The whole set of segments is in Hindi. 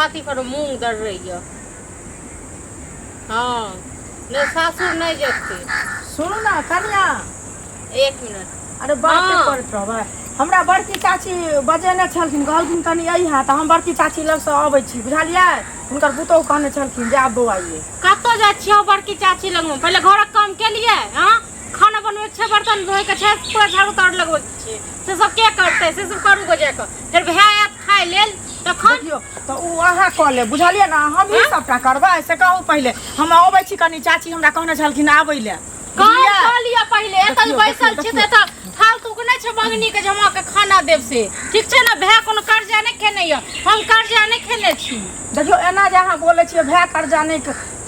छाती पर मूंग दर रही है। हाँ नहीं सासुर नहीं जते। सुनू ना कन्या 1 मिनट। अरे बात करत रहबै हमरा बड़की चाची बजेने छलखिन कहलखिन कनी अइहा त हम बड़की चाची लग से अबै छी बुझलियै हुनकर पुतोह कहने छलखिन जे आब बौआइए कतो जा छियो बड़की चाची लग में पहले घरक काम के लिए हां खाना बनवे छै बर्तन धोए के छै पूरा झाड़ू ताड़ लगबै छै से सब के करतै से सब करू गो जाके फिर भाय आत खाइ लेल तखन देखियो त उ अहाँ क ले बुझलियै ना हम ही सबटा करबै से कहू पहले हम अबै छी कनी चाची हमरा कहने छलखिन आबै ले कह लिया पहले एत बैसल छी त फालतू के नहीं छै मंगनी के जमा के खाना देब से ठीक छै ना भाय कोनो कर्जा नहीं खेने य हम कर्जा नहीं खेने छी। देखियो एना जे अहाँ बोलै छियै भाय कर्जा नहीं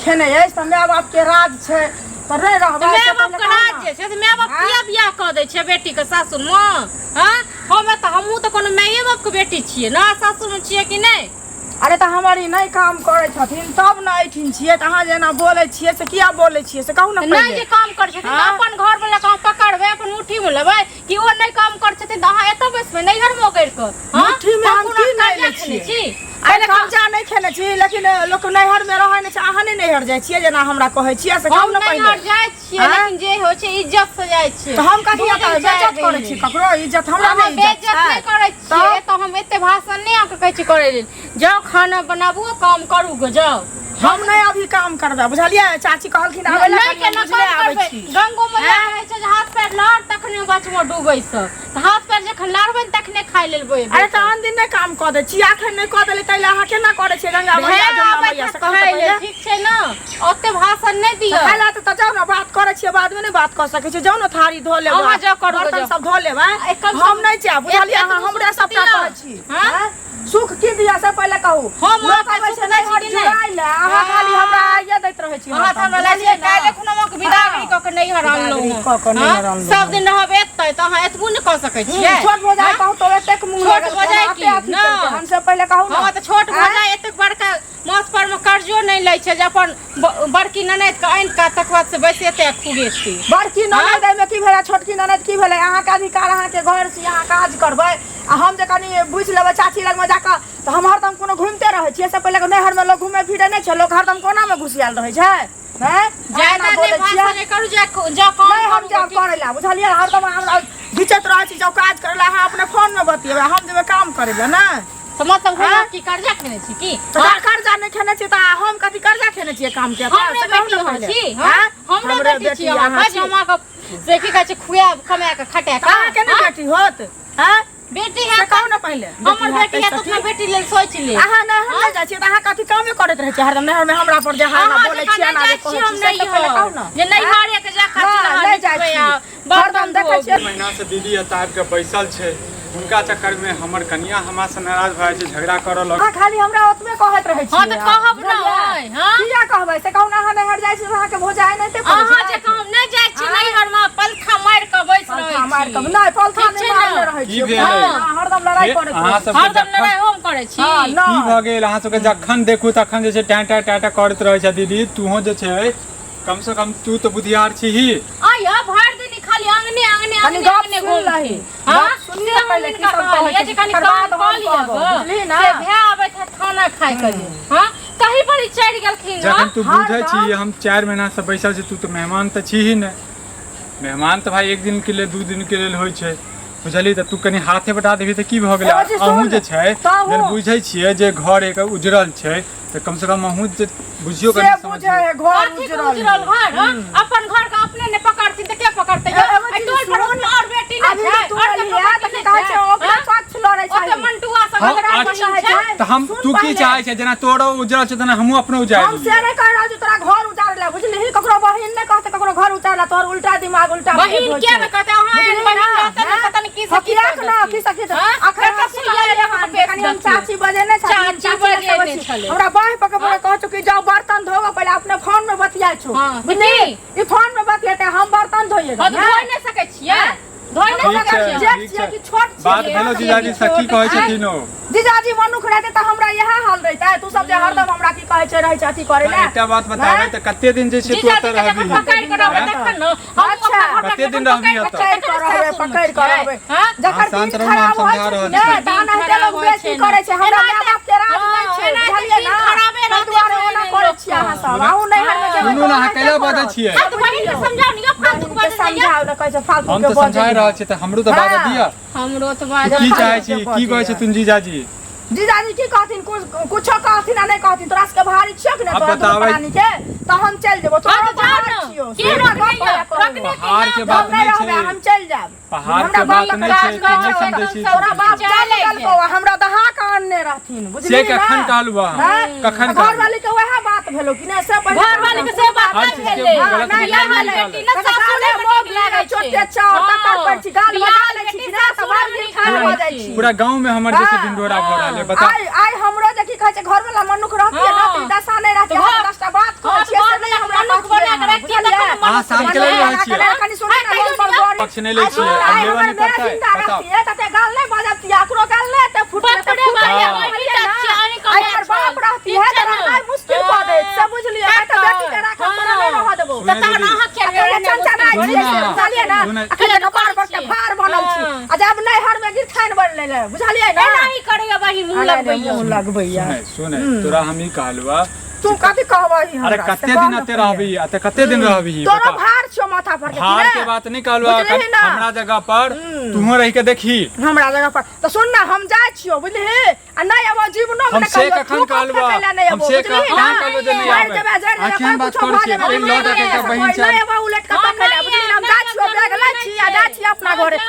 खेने अछि त माय बाप के राज छै त रे रहबै माय बाप के राज छै से माय बाप किया बियाह क दै छै बेटी के सासुर में हां हम त हमहू त कोनो माय बाप के बेटी छियै ना सासुर में छियै कि नहीं। अरे त हमारी नहीं काम करे छथिन तब न ऐठिन छियै त अहाँ जेना बोलै छियै से किया बोलै छियै से कहू ना पहिले नहीं जे काम कर छथिन अपन घर वाला काम पकड़बै अपन मुट्ठी में लेबै कि ओ नहीं काम कर छथिन त अहाँ एत बैसबै नैहर में ओकर के मुट्ठी में हम की नहीं लै छियै अरे कर्जा नहीं खेने छी लेकिन लोक नैहर में रहै नै छै अहाँ नहीं नैहर जाइ छियै जेना हमरा कहै छियै से कहू ना पहिले नैहर जाइ छियै लेकिन जे होइ छै इज्जत से जाइ छियै त हम कथि बेइज्जत करै छी ककरो इज्जत हमरा नहीं बेइज्जत नहीं करै छियै त हम एते भाषण नहीं आके कहै छी करै लेल जाओ खाना बनाबू काम करू गो जाओ हम नहीं अभी काम करबै बुझलियै चाची कहलखिन आबै ला केना काम करबै गंगो में रहै छै जे हाथ पैर लड़ तखने बच में डूबै से त हाथ पैर जखन लड़बै तखने खाइ लेल बोए अरे त आन दिन नहीं काम क दे छी आखन नहीं क देले तैले अहाँ केना करै छियै गंगा मैया जमुना मैया से कहू पहिले ठीक छै ना ओते भाषण नहीं दियौ खाइला त जाओ ना बात करै छियै बाद में नहीं बात क सकै छी जाओ ना थारी धो लेबै अहाँ जाओ करू बर्तन सब धो लेबै हम नहीं जा बुझलियै अहाँ हमरे सबटा कहै छी हां सुख की दिया से पहले कहू हम कहै छै नहीं हट जुड़ाइ ले अहाँ खाली हमरा आइए दैत रहै छी अहाँ हमरा लै छै काल्हि खुनमक विदागरी क के नहीं हरानलौ सब दिन रहबे एतै त अहाँ एतबू नहीं क सकै छियै छोट भौजाई कहू तो एतेक मुंह छोट भौजाई की ना हमसे पहले कहू ना हम त छोट भौजाई एतेक बड़का मास पर में कर्जो नहीं लै छै जे अपन बड़की ननद के आइन का तकवाद से बैसेते खुगेती बड़की ननद में की भेलै छोटकी ननद की भेलै अहाँ के अधिकार अहाँ के घर से अहाँ काज करबै आ हम जे कनी बुझ लेबै चाची लग में जाके त हम हरदम कोनो घूमते रहै छियै से पहले नैहर में लोग घूमे फिरे नहीं छै लोग हरदम कोना में घुसियाल रहै छै हैं ज्यादा नहीं भाषण करू जा काम नहीं हम जा करे ला बुझलियै हरदम हमरा घिचत रहै छी जब काज करे ला अहाँ अपने फोन में बतियेबै हम जेबै काम करे ला ना त मतलब हम की कर्जा खेने छी की कर्जा नहीं खेने छी त हम कथि कर्जा खेने छी काम के हमरे बेटी छी हां हमरे बेटी छी अहाँ जमा के से की कहै छै खुया कमा के खटा के अहाँ के नहीं बेटी होत हैं बेटी है कहू ना पहले हमर बेटी है त अपना बेटी लेल सोच ले अहाँ नहीं हम जा छी त अहाँ कथि कामे करत रहै छी हरदम नहर में हमरा पर जे हाना बोलै छी ना जे कहै छी से पहले कहू ना जे नहीं मारे के जा खातिर नहीं जाइ छी हरदम देखै छी महीना से दीदी एताब के बैसल छै उनका चक्कर में हमर कन्या हमरा से नाराज भए छै झगड़ा करऽ लग खाली हमरा ओतबे कहत रहै छी हां त कहब ना हां किया कहबै से कहू ना अहाँ नहर जाइ छी अहाँ के भोजाय नहीं ते अहाँ जे काम नहीं जाइ छी नहर में पलखा मार के बैस रहै छी मार के नहीं पलखा नहीं मारले रहै छी हरदम लड़ाई करै छी हरदम लड़ाई हम करै छी की भ गेल अहाँ सबके जखन देखू तखन जे छै टाटा टाटा करत रहै छै दीदी तूहो जे छै कम से कम तू तो बुधियार छी ही आया भर दिन खाली आंगने आंगने आंगने घूम रही हां सुनिए पहले की सब कहै छै कनी काम क लिया बुझली ना से भे आबै था खाना खाय के हां कहीं पर चढ़ गेलखिन जखन तू बुझै छी हम 4 महीना से बैसल छी तू तो मेहमान त छी ही न मेहमान त भाई एक दिन के लिए 2 दिन के लिए होय छै बुझली त तू कनी हाथे बटा देबी त की भ गेलै अहू जे छै जब बुझै छियै जे घर एक उजरल छै त कम से कम अहू जे बुझियो कनी समझ घर उजरल घर अपन घर का अपने ने पकड़ती त के पकड़ते टोल पर और बेटी ने छै और के कहै छै ओकरा पक्ष लड़ै छै ओते मंटुआ सब हमरा कहै छै त हम तू की चाहै छै जेना तोरो उजरल छै तना हमहू अपनो उजाड़ हम से नहीं कह रहल छी तोरा घर उजाड़ला बुझली ककरो बहिन ने कहते ककरो घर उजाड़ला तोर उल्टा दिमाग उल्टा बहिन के न कहते हां बहिन कहते न पता नहीं की सकी ना की सकी अखन का सुनिए कनी हम चाची बजे ने चाची बजे छले हमरा बाह पकड़ कह चुकी जाओ बर्तन धोगा पहले अपने फोन में बतिया छु बुझली ई फोन में बतियाते हम बर्तन धोइए धोइ नहीं सकै छियै धोइ नहीं सकै छियै कि छोट छियै बात भेलो जीजाजी सखी कहै छथिन ओ जीजाजी मनुख रहते त हमरा यह हाल रहता है तू सब जे हरदम हमरा की कहै छै रहै छै अथी करे ले एकटा बात बताबै त कते दिन जे छै तू ओतऽ रहबी पकड़ के रहबे देखन न अच्छा कते दिन रहबी ओतऽ पकड़ के रहबे जकर शांत रहू हम समझा रहल छी नहीं त अनहते लोग बेइज्जती करे छै हमरा माय बाप के राज नहीं छै बुझलिए सब आऊ नहीं हर में सुनू ना अकेला बात छियै आ तो बहिन के समझाओ नहीं फालतू बात समझाओ ना कैसे फालतू हम के तो बात समझा रहल छी त हमरो त बात दिया हमरो तो बात की चाहे छी की कहै छै तुम जीजाजी जीजाजी की कहथिन कुछो कहथिन आ नहीं कहथिन तोरा के भारी छियक ने तोरा पानी के त हम चल जेबो तोरा बाहर छियो के रखने पहाड़ के बात नहीं छै हम चल जाब पहाड़ के बात नहीं छै कि नहीं समझै छी तोरा बाप चल गलको हमरा दहा के आनने रहथिन बुझली से कखन कहलबा कखन घर वाली के वह बात भेलो कि नहीं से घर वाली के से बात नहीं भेले गलत बेटी ना सासु ने मोग लागे छोटे चार तकर पर छी गाल बजा ले छी ना सब दिन खाए हो जाय छी पूरा गांव में हमर जैसे ढिंढोरा भ रहल है बता आई हमरो जे की कहै छै घर वाला मनुख रहती है ना त दशा नहीं रहती है 10टा बात कहै छी से नहीं हमरा मनुख बना के रखती है तखन आ शाम के लिए रहै छी कनी सुनै ना लोग पर गौर पक्ष नहीं लै छी अब लेवा नहीं पड़ता है बताओ ये तते गाल नहीं बजाती एकरो गाल नहीं ते फुटले ते आई हर बाप रहती है त रहनाइ मुश्किल भ दे सब बुझलिए त बेटी के राख तोरा नहीं रह देबो त तहन अहाँ खेल चंचा नहीं छै बुझलिए ना अकेले कपार पर के भार बनल छी आ जब नहीं हर में गिरथान बनले ले बुझलिए ना नहीं करेगा बहिन मुंह लगबैया सुने तोरा हम ही कहलवा तू कथि कहबही अरे कते दिन अते रहबी अते कते दिन रहबी तोरा भार छो माथा पर के भार के बात नहीं कहलवा हमरा जगह पर तुहो रह के देखी हमरा जगह पर तो सुन ना हम जाय छियो बुझली आ नहीं अब जीवनो में हमसे कखन कहलवा हमसे कखन कहलवा जे नहीं आवे आखिर बात कर छी ए लौट के बहिन छै नहीं अब उलट के पकड़ ले बुझली हम जाय छियो बैग लै छी आ जाय छी अपना घरे